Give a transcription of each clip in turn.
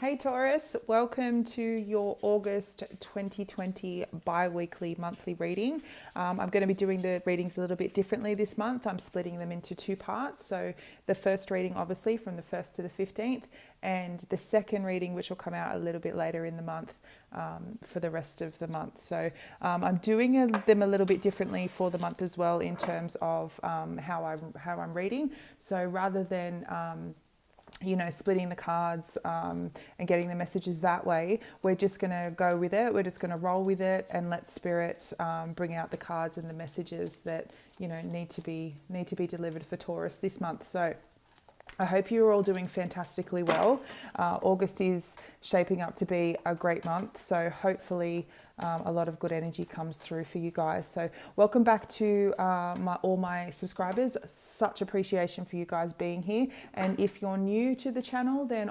Hey Taurus, welcome to your August 2020 bi-weekly monthly reading. I'm going to be doing the readings a little bit differently this month. I'm splitting them into two parts. So the first reading obviously from the 1st to the 15th, and the second reading which will come out a little bit later in the month for the rest of the month. So I'm doing them a little bit differently for the month as well in terms of how I'm reading. So rather than splitting the cards and getting the messages that way, we're just going to go with it. We're just going to roll with it and let spirit bring out the cards and the messages that need to be delivered for Taurus this month. So I hope you're all doing fantastically well. August is shaping up to be a great month, so hopefully a lot of good energy comes through for you guys. So welcome back to all my subscribers. Such appreciation for you guys being here. And if you're new to the channel, then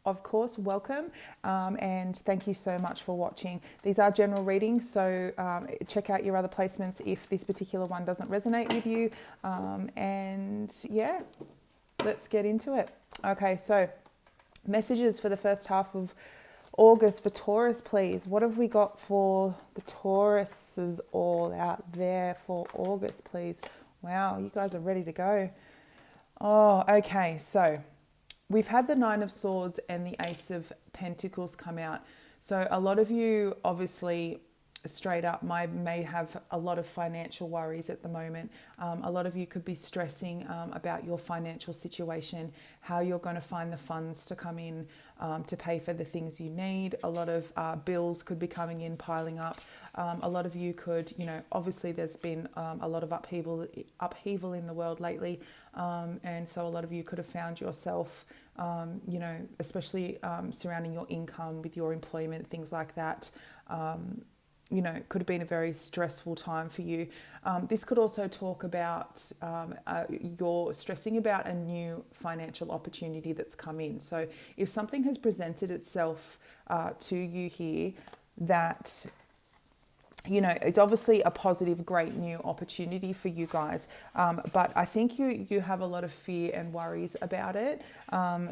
of course, welcome, and thank you so much for watching. These are general readings, so check out your other placements if this particular one doesn't resonate with you. And yeah, let's get into it. Okay, so messages for the first half of August for Taurus, please. What have we got for the Tauruses all out there for August, please? Wow, you guys are ready to go. Oh, okay, so we've had the Nine of Swords and the Ace of Pentacles come out. So a lot of you obviously straight up may have a lot of financial worries at the moment. A lot of you could be stressing about your financial situation, how you're going to find the funds to come in to pay for the things you need. A lot of bills could be coming in, piling up. A lot of you could, obviously there's been a lot of upheaval in the world lately. And so a lot of you could have found yourself, especially surrounding your income with your employment, things like that. It could have been a very stressful time for you. This could also talk about you're stressing about a new financial opportunity that's come in. So if something has presented itself to you here that it's obviously a positive, great new opportunity for you guys. But I think you have a lot of fear and worries about it.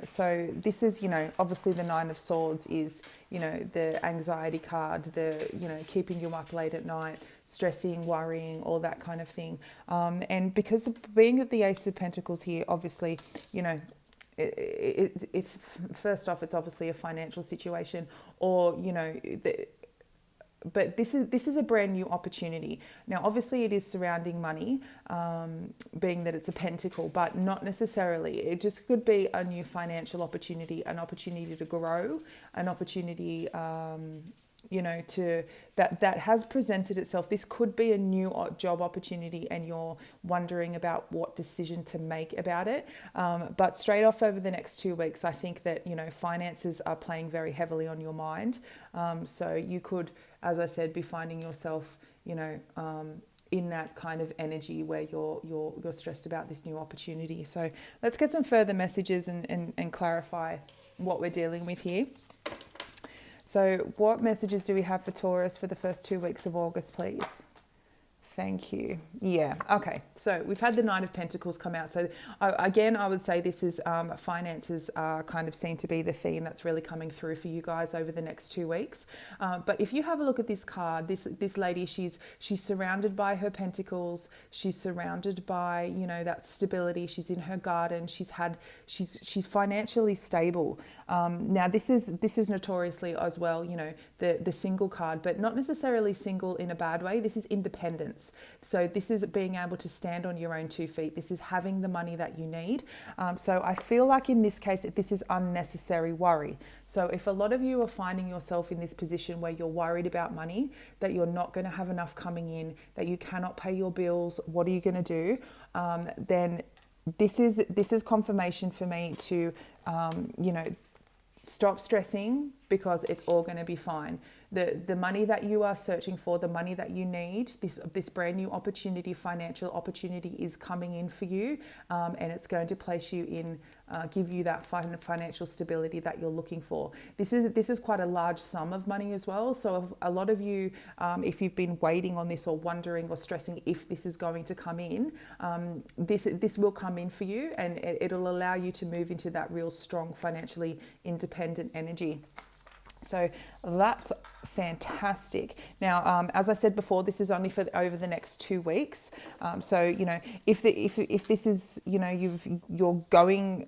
So this is, obviously the Nine of Swords is, the anxiety card, the, keeping you up late at night, stressing, worrying, all that kind of thing. And because of being at the Ace of Pentacles here, obviously, it's first off, it's obviously a financial situation, or, but this is a brand new opportunity. Now, obviously it is surrounding money, being that it's a pentacle, but not necessarily. It just could be a new financial opportunity, an opportunity to grow, an opportunity, that has presented itself. This could be a new job opportunity and you're wondering about what decision to make about it. But straight off over the next 2 weeks, I think that, finances are playing very heavily on your mind. So you could, as I said, be finding yourself, in that kind of energy where you're stressed about this new opportunity. So let's get some further messages and clarify what we're dealing with here. So what messages do we have for Taurus for the first 2 weeks of August, please? Thank you. Yeah. Okay. So we've had the Nine of Pentacles come out. So again, I would say this is finances kind of seem to be the theme that's really coming through for you guys over the next 2 weeks. But if you have a look at this card, this lady, she's surrounded by her pentacles. She's surrounded by, that stability. She's in her garden. She's financially stable. Now this is notoriously as well, the single card, but not necessarily single in a bad way. This is independence. So this is being able to stand on your own 2 feet. This is having the money that you need. So I feel like in this case, this is unnecessary worry. So if a lot of you are finding yourself in this position where you're worried about money, that you're not going to have enough coming in, that you cannot pay your bills, what are you going to do? Then this is confirmation for me to, stop stressing, because it's all going to be fine. The money that you are searching for, the money that you need, this brand new opportunity, financial opportunity is coming in for you, and it's going to place you in, give you that financial stability that you're looking for. This is quite a large sum of money as well. So a lot of you, if you've been waiting on this or wondering or stressing if this is going to come in, this will come in for you, and it'll allow you to move into that real strong, financially independent energy. So that's fantastic. Now, as I said before, this is only for over the next 2 weeks. So, you know, if this is, you know, you're going,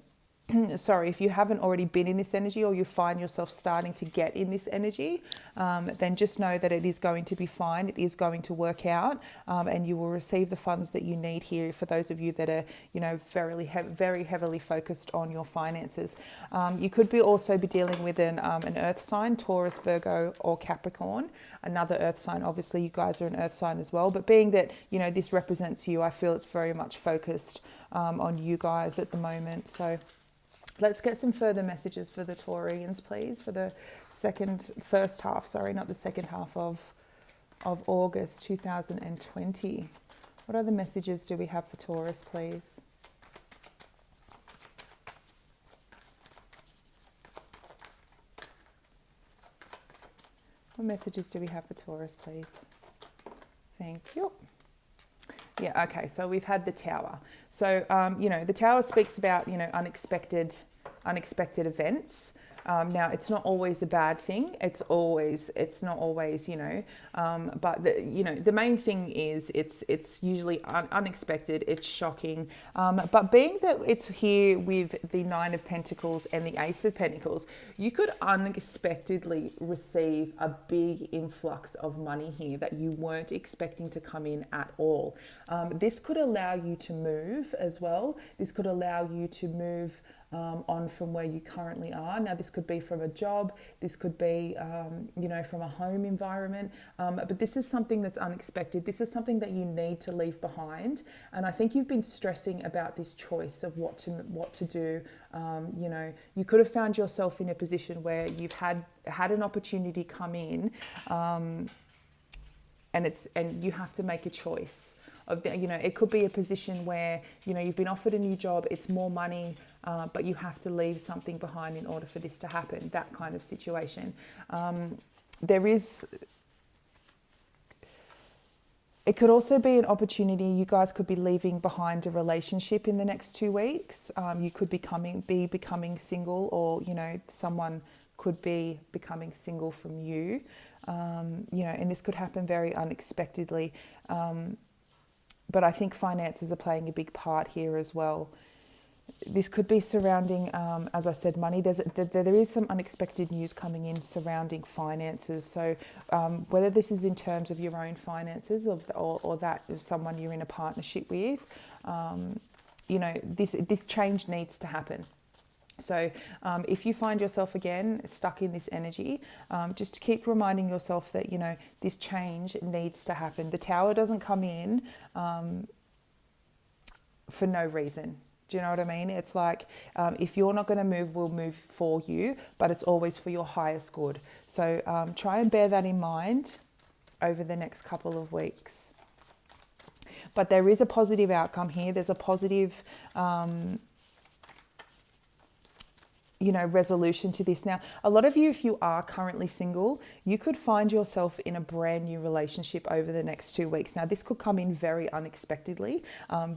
sorry, if you haven't already been in this energy, or you find yourself starting to get in this energy, then just know that it is going to be fine. It is going to work out, and you will receive the funds that you need here. For those of you that are, you know, very heavily focused on your finances, you could also be dealing with an earth sign, Taurus, Virgo, or Capricorn. Another earth sign. Obviously, you guys are an earth sign as well. But being that, you know, this represents you, I feel it's very much focused on you guys at the moment. So let's get some further messages for the Taurians, please, for the first half, not the second half of August 2020. What other messages do we have for Taurus, please? What messages do we have for Taurus, please? Thank you. Yeah, okay, so we've had the Tower. So, you know, the Tower speaks about, you know, unexpected events. Now, it's not always a bad thing. It's not always, you know, but the main thing is it's usually unexpected. It's shocking. But being that it's here with the Nine of Pentacles and the Ace of Pentacles, you could unexpectedly receive a big influx of money here that you weren't expecting to come in at all. This could allow you to move as well. This could allow you to move on from where you currently are. Now, this could be from a job, this could be, you know, from a home environment, but this is something that's unexpected. This is something that you need to leave behind. And I think you've been stressing about this choice of what to do. You know, you could have found yourself in a position where you've had an opportunity come in, and you have to make a choice. You know, it could be a position where, you know, you've been offered a new job, it's more money, but you have to leave something behind in order for this to happen, that kind of situation. It could also be an opportunity. You guys could be leaving behind a relationship in the next 2 weeks. You could be becoming single, or, you know, someone could be becoming single from you. You know, and this could happen very unexpectedly. But I think finances are playing a big part here as well. This could be surrounding, as I said, money. There is some unexpected news coming in surrounding finances. So whether this is in terms of your own finances or that of someone you're in a partnership with, you know, this change needs to happen. So if you find yourself again stuck in this energy, just keep reminding yourself that, you know, this change needs to happen. The Tower doesn't come in for no reason. Do you know what I mean? It's like, if you're not going to move, we'll move for you, but it's always for your highest good. So try and bear that in mind over the next couple of weeks. But there is a positive outcome here. There's a positive you know, resolution to this. Now, a lot of you, if you are currently single, you could find yourself in a brand new relationship over the next 2 weeks. Now, this could come in very unexpectedly.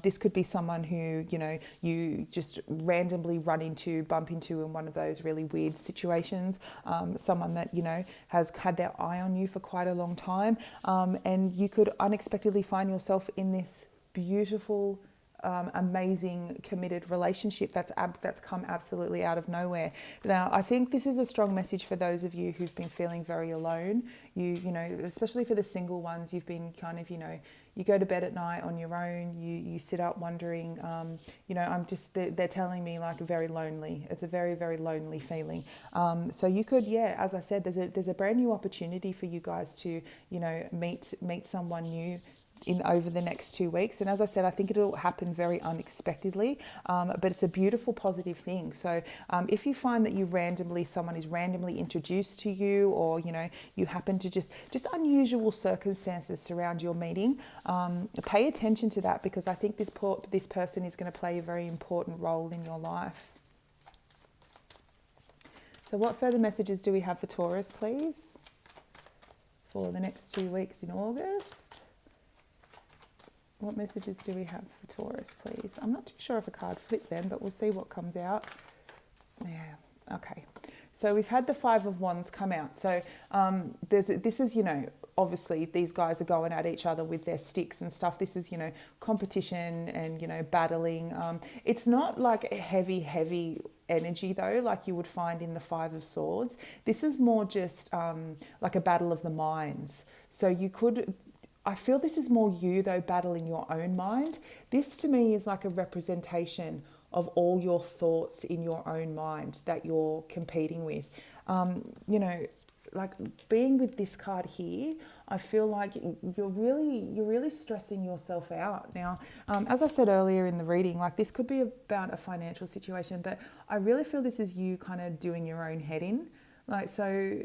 This could be someone who, you know, you just randomly bump into in one of those really weird situations. Someone that, you know, has had their eye on you for quite a long time. And you could unexpectedly find yourself in this beautiful, amazing committed relationship that's come absolutely out of nowhere. Now, I think this is a strong message for those of you who've been feeling very alone. You know, especially for the single ones, you've been kind of, you know, you go to bed at night on your own, you sit up wondering, you know, they're telling me like very lonely. It's a very, very lonely feeling. So you could, yeah, as I said, there's a brand new opportunity for you guys to, you know, meet someone new, in over the next 2 weeks. And as I said, I think it'll happen very unexpectedly, but it's a beautiful, positive thing. So if you find that someone is randomly introduced to you, or you happen to just unusual circumstances surround your meeting, pay attention to that, because I think this person is going to play a very important role in your life. So what further messages do we have for Taurus, please, for the next 2 weeks in August? What messages do we have for Taurus, please? I'm not too sure if a card flipped them, but we'll see what comes out. Yeah, okay. So we've had the Five of Wands come out. So this is, obviously these guys are going at each other with their sticks and stuff. This is, competition and, battling. It's not like a heavy energy though, like you would find in the Five of Swords. This is more just like a battle of the minds. So I feel this is more you though, battling your own mind. This to me is like a representation of all your thoughts in your own mind that you're competing with. Like being with this card here, I feel like you're really stressing yourself out. Now, as I said earlier in the reading, like this could be about a financial situation, but I really feel this is you kind of doing your own head in. Like, so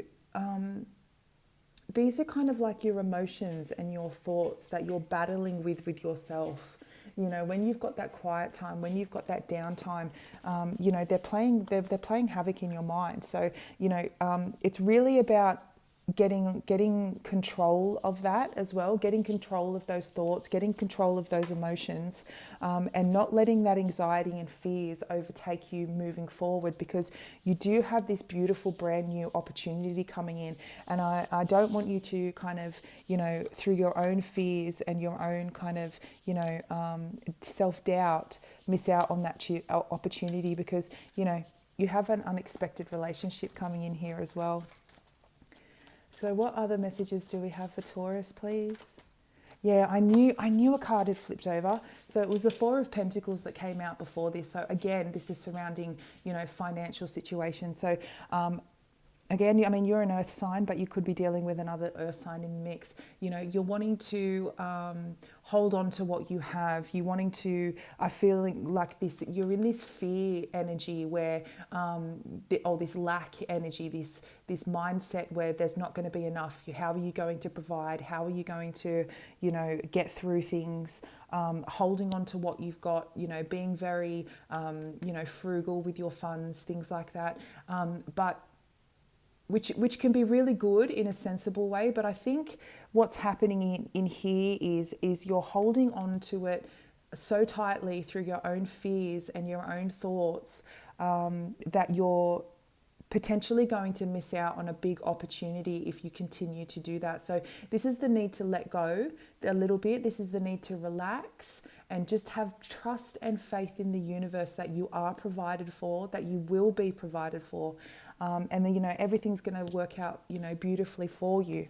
these are kind of like your emotions and your thoughts that you're battling with yourself. When you've got that quiet time, when you've got that downtime, they're playing havoc in your mind. So, it's really about getting control of that as well, getting control of those thoughts, getting control of those emotions, and not letting that anxiety and fears overtake you moving forward, because you do have this beautiful brand new opportunity coming in. And I don't want you to kind of, through your own fears and your own kind of, self-doubt, miss out on that opportunity, because, you have an unexpected relationship coming in here as well. So what other messages do we have for Taurus, please? Yeah, I knew a card had flipped over. So it was the Four of Pentacles that came out before this. So again, this is surrounding, financial situations. So again, you're an earth sign, but you could be dealing with another earth sign in the mix. You're wanting to hold on to what you have. You're wanting to, I feel like this, you're in this fear energy where, this lack energy, this mindset where there's not going to be enough. How are you going to provide? How are you going to, get through things? Holding on to what you've got, being very, frugal with your funds, things like that. But which can be really good in a sensible way. But I think what's happening in here is you're holding on to it so tightly through your own fears and your own thoughts, that you're potentially going to miss out on a big opportunity if you continue to do that. So this is the need to let go a little bit. This is the need to relax and just have trust and faith in the universe that you are provided for, that you will be provided for. And then, everything's going to work out, beautifully for you.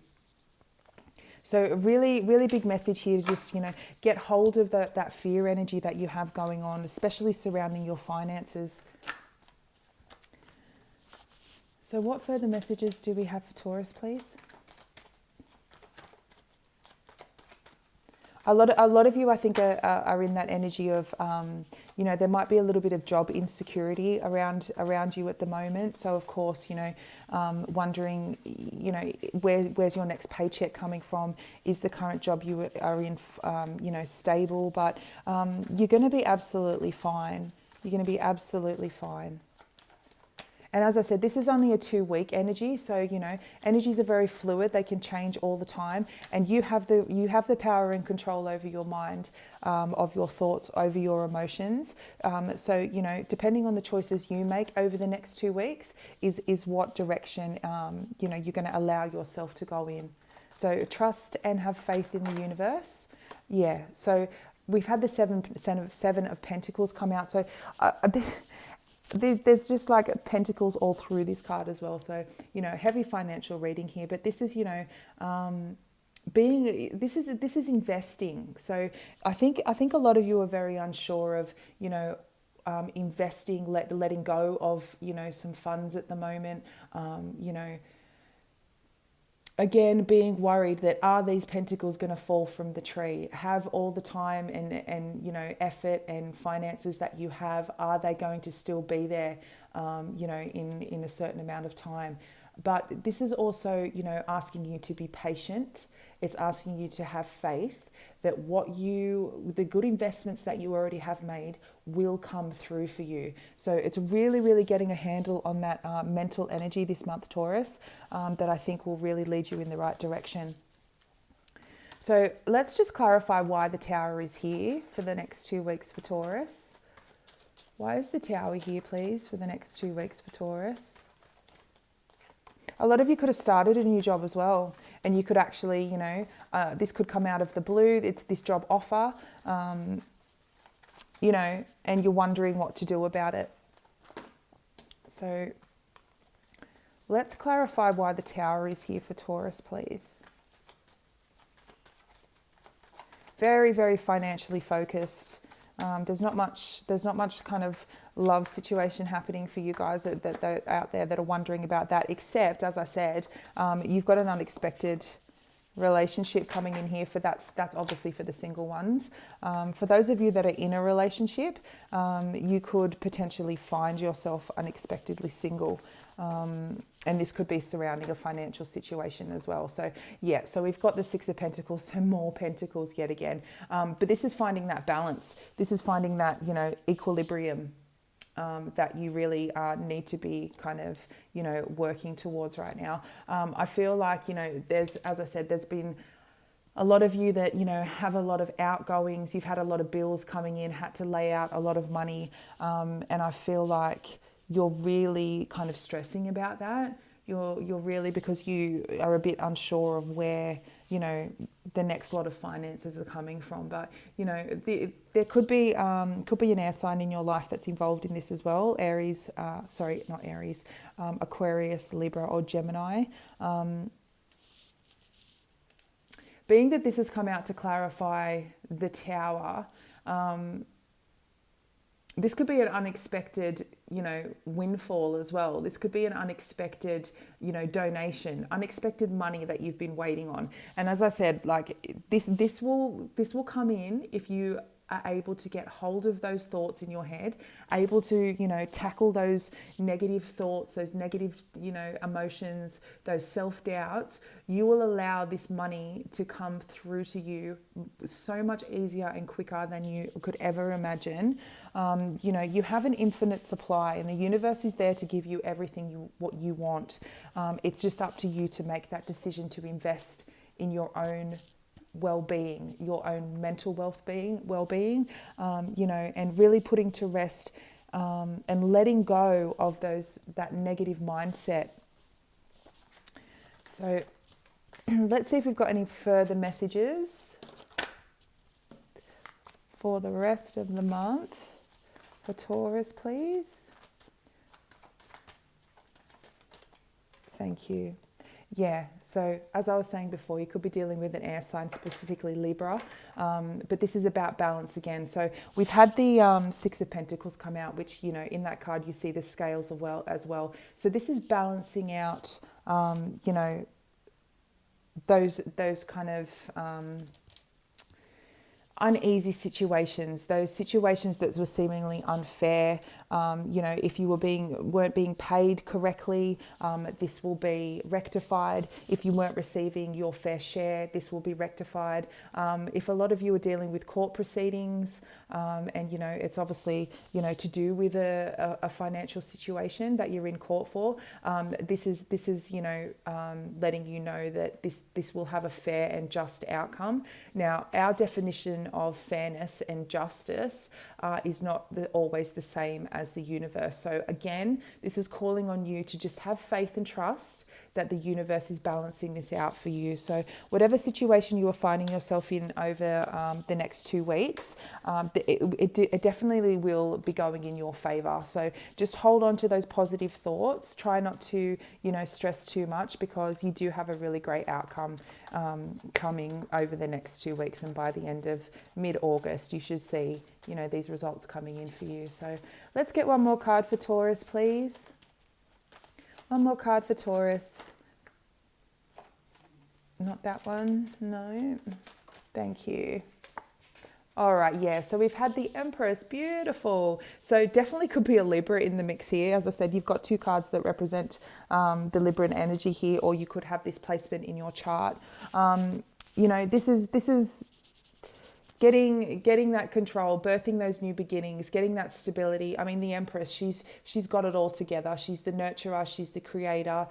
So a really, really big message here to just, get hold of that fear energy that you have going on, especially surrounding your finances. So what further messages do we have for Taurus, please? A lot of you, I think, are in that energy of, there might be a little bit of job insecurity around you at the moment. So, of course, wondering, where's your next paycheck coming from? Is the current job you are in, stable? But you're going to be absolutely fine. You're going to be absolutely fine. And as I said, this is only a 2-week energy. So, energies are very fluid. They can change all the time. And you have the power and control over your mind, of your thoughts, over your emotions. So, depending on the choices you make over the next 2 weeks is what direction, you're going to allow yourself to go in. So trust and have faith in the universe. Yeah. So we've had the seven of Pentacles come out. So there's just like pentacles all through this card as well. So, heavy financial reading here, but this is, this is investing. So I think a lot of you are very unsure of, investing, letting go of, some funds at the moment, again, being worried that are these pentacles going to fall from the tree? Have all the time and you know, effort and finances that you have, are they going to still be there, you know, in a certain amount of time? But this is also, you know, asking you to be patient. It's asking you to have faith that the good investments that you already have made will come through for you. So it's really, really getting a handle on that mental energy this month, Taurus, that I think will really lead you in the right direction. So let's just clarify why the Tower is here for the next 2 weeks for Taurus. Why is the Tower here, please, for the next 2 weeks for Taurus? A lot of you could have started a new job as well, and you could actually, you know, this could come out of the blue. It's this job offer, you know, and you're wondering what to do about it. So let's clarify why the Tower is here for Taurus, please. Very, very financially focused. There's not much kind of love situation happening for you guys that are out there that are wondering about that, except, as I said, you've got an unexpected relationship coming in here. That's obviously for the single ones. For those of you that are in a relationship, you could potentially find yourself unexpectedly single, and this could be surrounding a financial situation as well. So yeah, so we've got the Six of Pentacles, so more pentacles yet again, but this is finding that balance. This is finding that, you know, equilibrium that you really need to be kind of, you know, working towards right now. I feel like, you know, as I said, there's been a lot of you that, you know, have a lot of outgoings. You've had a lot of bills coming in, had to lay out a lot of money. And I feel like you're really kind of stressing about that. You're really, because you are a bit unsure of where, you know, the next lot of finances are coming from. But, you know, there could be an air sign in your life that's involved in this as well. Aries, sorry, not Aries, Aquarius, Libra, or Gemini. Being that this has come out to clarify the Tower, this could be an unexpected, you know, windfall as well. This could be an unexpected, you know, donation, unexpected money that you've been waiting on. And as I said, like this will come in if you are able to get hold of those thoughts in your head, able to, you know, tackle those negative thoughts, those negative, you know, emotions, those self-doubts. You will allow this money to come through to you so much easier and quicker than you could ever imagine. You know, you have an infinite supply, and the universe is there to give you everything what you want. It's just up to you to make that decision to invest in your own well-being, your own mental well-being, you know, and really putting to rest and letting go of that negative mindset. So let's see if we've got any further messages for the rest of the month for Taurus, please. Thank you. Yeah, so as I was saying before, you could be dealing with an air sign, specifically Libra, but this is about balance again. So we've had the Six of Pentacles come out, which, you know, in that card you see the scales as well. So this is balancing out, you know, those kind of uneasy situations, those situations that were seemingly unfair. You know, if you weren't being paid correctly, this will be rectified. If you weren't receiving your fair share, this will be rectified. If a lot of you are dealing with court proceedings, and, you know, it's obviously, you know, to do with a financial situation that you're in court for, this is you know, letting you know that this will have a fair and just outcome. Now, our definition of fairness and justice is not always the same as the universe. So again, this is calling on you to just have faith and trust that the universe is balancing this out for you. So whatever situation you are finding yourself in over the next 2 weeks, it definitely will be going in your favor. So just hold on to those positive thoughts. Try not to, you know, stress too much, because you do have a really great outcome coming over the next 2 weeks. And by the end of mid-August, you should see, you know, these results coming in for you. So let's get one more card for Taurus, please. One more card for Taurus. Not that one. No. Thank you. All right, yeah, so we've had the Empress, beautiful. So definitely could be a Libra in the mix here. As I said, you've got two cards that represent the Libran energy here, or you could have this placement in your chart. You know, this is getting that control, birthing those new beginnings, getting that stability. I mean, the Empress, she's got it all together. She's the nurturer, she's the creator,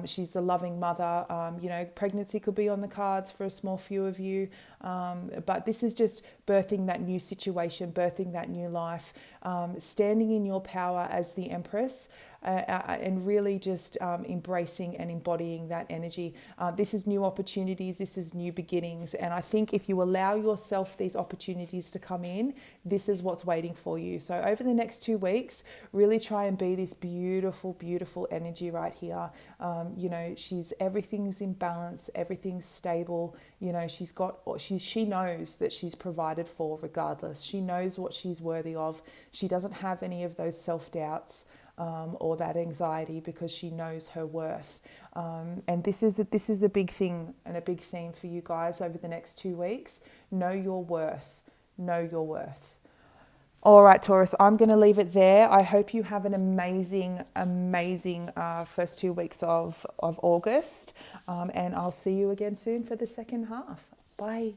she's the loving mother. You know, pregnancy could be on the cards for a small few of you, but this is just birthing that new situation, birthing that new life, standing in your power as the Empress. And really just embracing and embodying that energy. This is new opportunities, this is new beginnings. And I think if you allow yourself these opportunities to come in, this is what's waiting for you. So over the next 2 weeks, really try and be this beautiful, beautiful energy right here. You know, everything's in balance, everything's stable. You know, she knows that she's provided for regardless. She knows what she's worthy of. She doesn't have any of those self-doubts. Or that anxiety, because she knows her worth. And this is a big thing and a big theme for you guys over the next 2 weeks. Know your worth. Know your worth. All right, Taurus, I'm going to leave it there. I hope you have an amazing, amazing first 2 weeks of August. And I'll see you again soon for the second half. Bye.